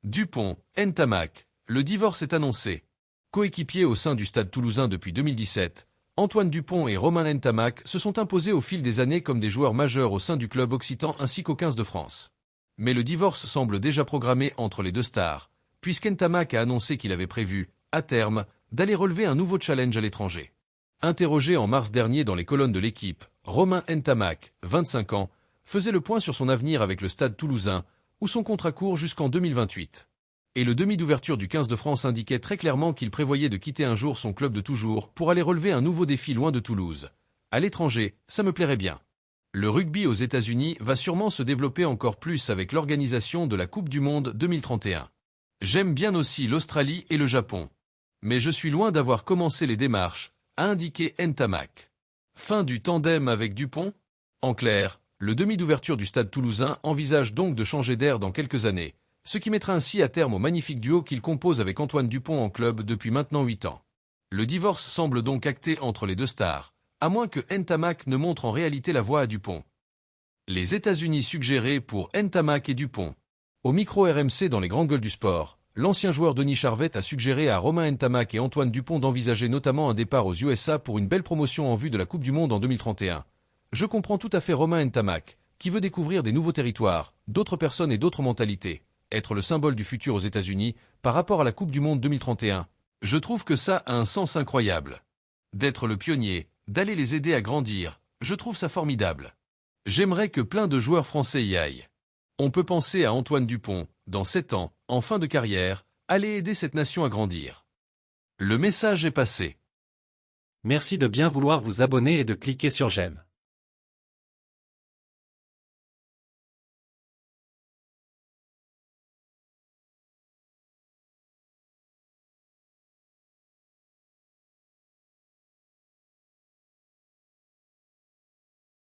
Dupont, Ntamak, le divorce est annoncé. Coéquipiers au sein du Stade Toulousain depuis 2017, Antoine Dupont et Romain Ntamak se sont imposés au fil des années comme des joueurs majeurs au sein du club occitan ainsi qu'au 15 de France. Mais le divorce semble déjà programmé entre les deux stars, puisqu'Ntamak a annoncé qu'il avait prévu, à terme, d'aller relever un nouveau challenge à l'étranger. Interrogé en mars dernier dans les colonnes de l'équipe, Romain Ntamak, 25 ans, faisait le point sur son avenir avec le Stade Toulousain, où son contrat court jusqu'en 2028. Et le demi d'ouverture du 15 de France indiquait très clairement qu'il prévoyait de quitter un jour son club de toujours pour aller relever un nouveau défi loin de Toulouse. À l'étranger, ça me plairait bien. Le rugby aux États-Unis va sûrement se développer encore plus avec l'organisation de la Coupe du Monde 2031. J'aime bien aussi l'Australie et le Japon. Mais je suis loin d'avoir commencé les démarches, a indiqué Ntamak. Fin du tandem avec Dupont? En clair, le demi d'ouverture du Stade Toulousain envisage donc de changer d'air dans quelques années, ce qui mettra ainsi à terme au magnifique duo qu'il compose avec Antoine Dupont en club depuis maintenant 8 ans. Le divorce semble donc acté entre les deux stars, à moins que Ntamak ne montre en réalité la voie à Dupont. Les États-Unis suggérés pour Ntamak et Dupont. Au micro RMC dans les grandes gueules du sport, l'ancien joueur Denis Charvet a suggéré à Romain Ntamak et Antoine Dupont d'envisager notamment un départ aux USA pour une belle promotion en vue de la Coupe du Monde en 2031. Je comprends tout à fait Romain Ntamak, qui veut découvrir des nouveaux territoires, d'autres personnes et d'autres mentalités, être le symbole du futur aux États-Unis par rapport à la Coupe du Monde 2031. Je trouve que ça a un sens incroyable. D'être le pionnier, d'aller les aider à grandir, je trouve ça formidable. J'aimerais que plein de joueurs français y aillent. On peut penser à Antoine Dupont, dans 7 ans, en fin de carrière, aller aider cette nation à grandir. Le message est passé. Merci de bien vouloir vous abonner et de cliquer sur j'aime.